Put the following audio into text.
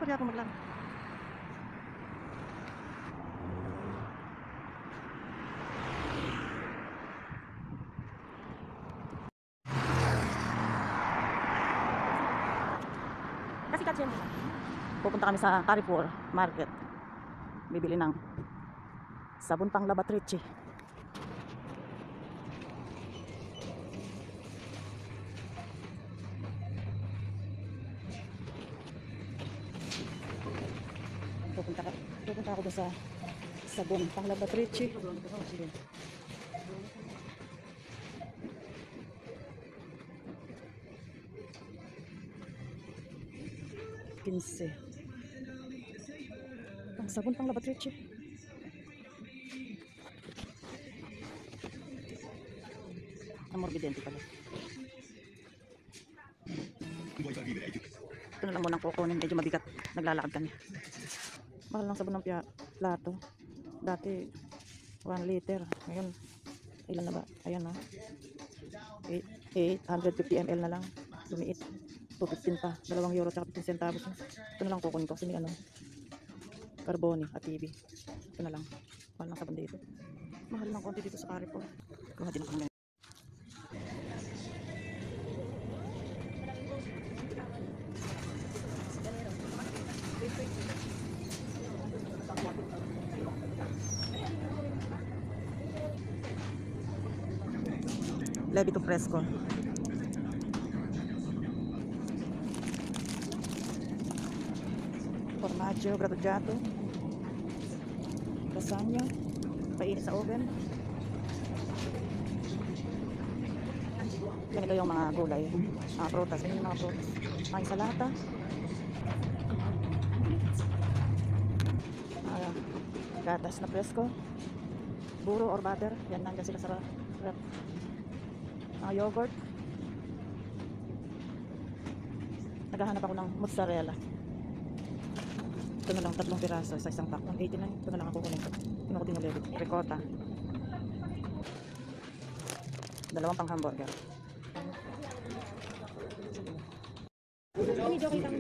pwede ako maglaro. Kasi katsin. Pupunta kami sa Carrefour Market. Bibili ng sabon pang Lavatrice. Pupunta ako doon sa sabon pang Lavatrice. Pinse. Ang sabon pang Lavatrice. Amor Bidente pala. Ito na lang munang kukunin. Medyo mabigat. Naglalakad kami. Mahal lang sabon ng plato. Dati 1 liter. Ngayon, ilan na ba? Ayan na. 850 ml na lang. Lumiit. 215 pa. 2 euro at 15 centavos. Ito na lang kukunin ko. Kasi may Carboni at TV. Ito na lang. Mahal lang sabon dito. Mahal lang konti dito sa Carrefour. Kuha din ako ng Levito Fresco. Formaggio grattugiato. Lasagna. Painit sa oven. Ganito yung mga gulay. Mga prutas. Ganito yung mga prutas. Mga insalata. Gatas na fresco. Buro or butter. Yan, nandiyan sila sa rep. Yogurt. Naghahanap ako ng mozzarella. Ito na lang, 3 piraso sa isang pack. 189. Ito na lang ako kunin ko. Ito ko tinuloy. Ricotta. 2 pang hamburger. Ini joke lang.